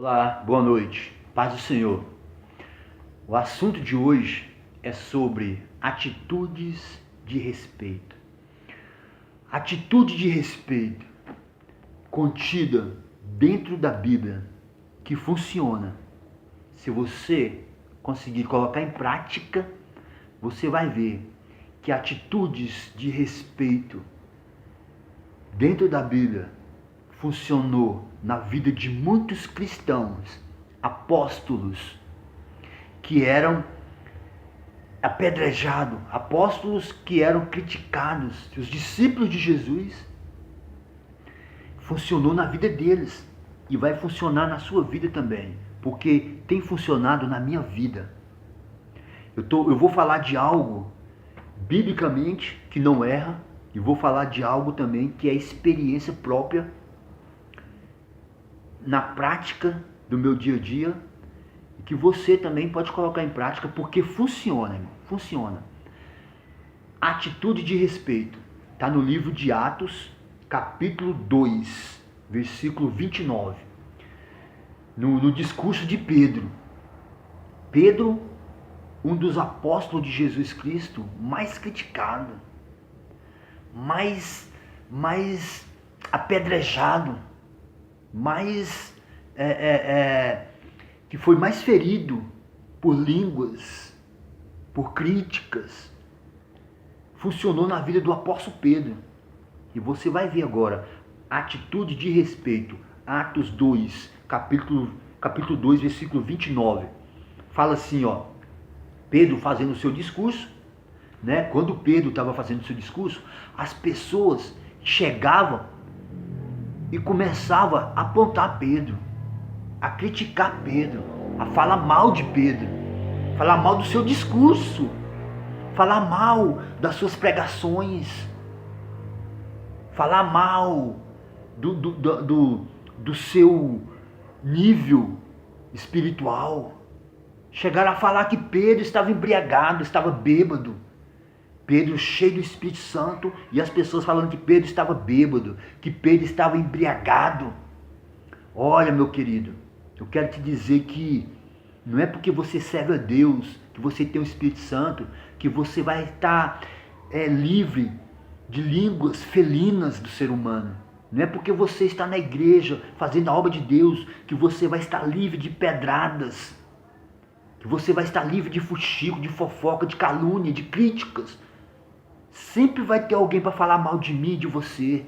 Olá, boa noite, paz do Senhor. O assunto de hoje é sobre atitudes de respeito. Atitude de respeito contida dentro da Bíblia que funciona. Se você conseguir colocar em prática, você vai ver que atitudes de respeito dentro da Bíblia funcionou na vida de muitos cristãos, apóstolos, que eram apedrejados, apóstolos que eram criticados, os discípulos de Jesus. Funcionou na vida deles e vai funcionar na sua vida também, porque tem funcionado na minha vida. Eu vou falar de algo biblicamente que não erra, e vou falar de algo também que é experiência própria na prática do meu dia a dia, e que você também pode colocar em prática, porque funciona, irmão, funciona. Atitude de respeito está no livro de Atos, capítulo 2, versículo 29, no discurso de Pedro. Pedro, um dos apóstolos de Jesus Cristo, mais criticado, mais apedrejado, que foi mais ferido por línguas, por críticas. Funcionou na vida do apóstolo Pedro. E você vai ver agora, atitude de respeito, Atos 2, capítulo 2, versículo 29. Fala assim, ó, Pedro fazendo o seu discurso, né? Quando Pedro estava fazendo o seu discurso, as pessoas chegavam e começavam a apontar Pedro, a criticar Pedro, a falar mal de Pedro, falar mal do seu discurso, falar mal das suas pregações, falar mal do seu nível espiritual. Chegaram a falar que Pedro estava embriagado, estava bêbado. Pedro cheio do Espírito Santo, e as pessoas falando que Pedro estava bêbado, que Pedro estava embriagado. Olha, meu querido, eu quero te dizer que não é porque você serve a Deus, que você tem o Espírito Santo, que você vai estar livre de línguas felinas do ser humano. Não é porque você está na igreja fazendo a obra de Deus que você vai estar livre de pedradas, que você vai estar livre de fuxico, de fofoca, de calúnia, de críticas. Sempre vai ter alguém para falar mal de mim e de você.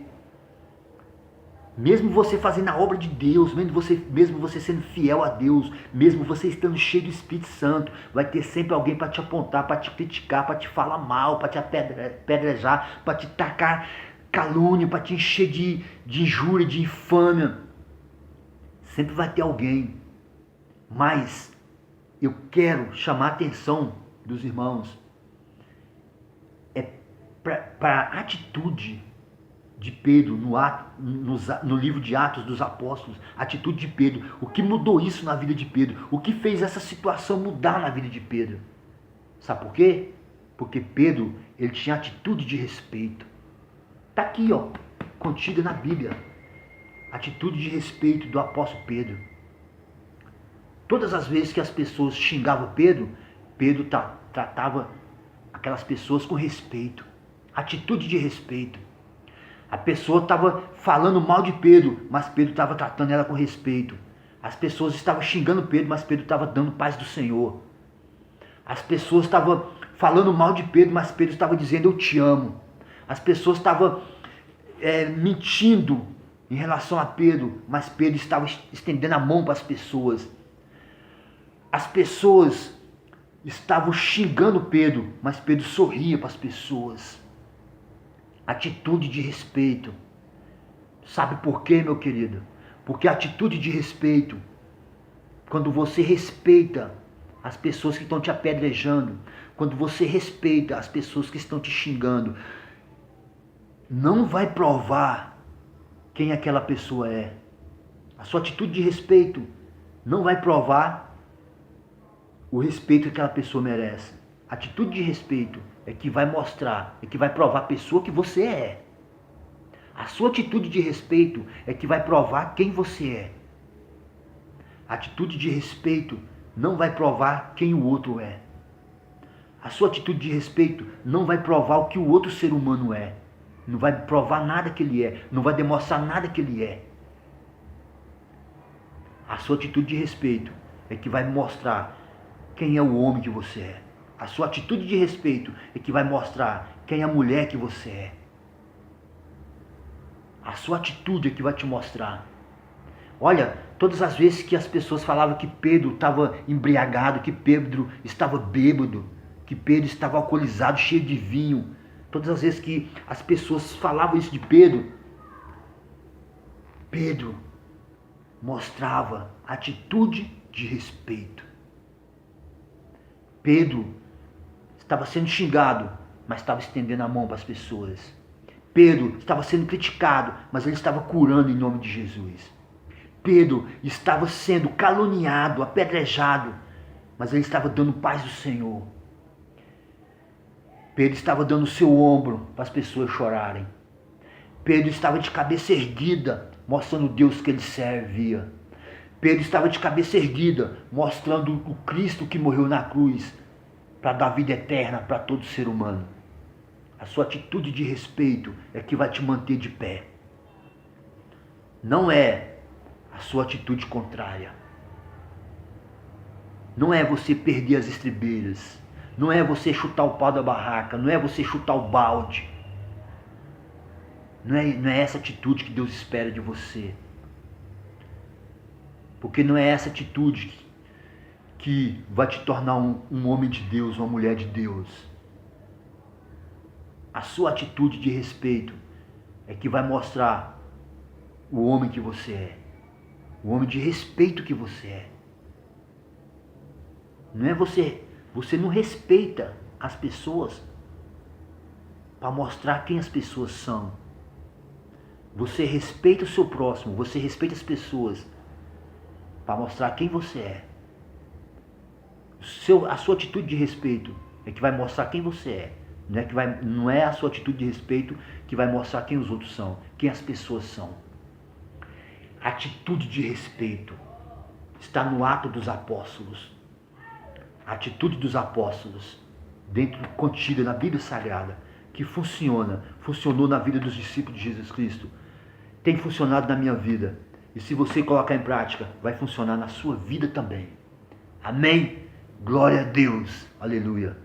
Mesmo você fazendo a obra de Deus, mesmo você sendo fiel a Deus, mesmo você estando cheio do Espírito Santo, vai ter sempre alguém para te apontar, para te criticar, para te falar mal, para te apedrejar, para te tacar calúnia, para te encher de injúria, de infâmia. Sempre vai ter alguém. Mas eu quero chamar a atenção dos irmãos para a atitude de Pedro no livro de Atos dos Apóstolos. A atitude de Pedro, o que mudou isso na vida de Pedro, o que fez essa situação mudar na vida de Pedro. Sabe por quê? Porque Pedro, ele tinha atitude de respeito. Está aqui, ó, contida na Bíblia, atitude de respeito do apóstolo Pedro. Todas as vezes que as pessoas xingavam Pedro, Pedro tratava aquelas pessoas com respeito. Atitude de respeito. A pessoa estava falando mal de Pedro, mas Pedro estava tratando ela com respeito. As pessoas estavam xingando Pedro, mas Pedro estava dando paz do Senhor. As pessoas estavam falando mal de Pedro, mas Pedro estava dizendo eu te amo. As pessoas estavam mentindo em relação a Pedro, mas Pedro estava estendendo a mão para as pessoas. As pessoas estavam xingando Pedro, mas Pedro sorria para as pessoas. Atitude de respeito. Sabe por quê, meu querido? Porque a atitude de respeito, quando você respeita as pessoas que estão te apedrejando, quando você respeita as pessoas que estão te xingando, não vai provar quem aquela pessoa é. A sua atitude de respeito não vai provar o respeito que aquela pessoa merece. A atitude de respeito é que vai mostrar, é que vai provar a pessoa que você é. A sua atitude de respeito é que vai provar quem você é. Atitude de respeito não vai provar quem o outro é. A sua atitude de respeito não vai provar o que o outro ser humano é. Não vai provar nada que ele é. Não vai demonstrar nada que ele é. A sua atitude de respeito é que vai mostrar quem é o homem que você é. A sua atitude de respeito é que vai mostrar quem é a mulher que você é. A sua atitude é que vai te mostrar. Olha, todas as vezes que as pessoas falavam que Pedro estava embriagado, que Pedro estava bêbado, que Pedro estava alcoolizado, cheio de vinho, todas as vezes que as pessoas falavam isso de Pedro, Pedro mostrava atitude de respeito. Pedro estava sendo xingado, mas estava estendendo a mão para as pessoas. Pedro estava sendo criticado, mas ele estava curando em nome de Jesus. Pedro estava sendo caluniado, apedrejado, mas ele estava dando paz do Senhor. Pedro estava dando o seu ombro para as pessoas chorarem. Pedro estava de cabeça erguida, mostrando o Deus que ele servia. Pedro estava de cabeça erguida, mostrando o Cristo que morreu na cruz para dar vida eterna para todo ser humano. A sua atitude de respeito é que vai te manter de pé. Não é a sua atitude contrária. Não é você perder as estribeiras. Não é você chutar o pau da barraca. Não é você chutar o balde. Não é essa atitude que Deus espera de você. Porque não é essa atitude que vai te tornar um homem de Deus, uma mulher de Deus. A sua atitude de respeito é que vai mostrar o homem que você é. O homem de respeito que você é. Não é você não respeita as pessoas para mostrar quem as pessoas são. Você respeita o seu próximo, você respeita as pessoas para mostrar quem você é. A sua atitude de respeito é que vai mostrar quem você é. Não é a sua atitude de respeito que vai mostrar quem os outros são, quem as pessoas são. A atitude de respeito está no ato dos apóstolos. A atitude dos apóstolos, dentro contida na Bíblia Sagrada, que funcionou na vida dos discípulos de Jesus Cristo, tem funcionado na minha vida. E se você colocar em prática, vai funcionar na sua vida também. Amém? Glória a Deus. Aleluia.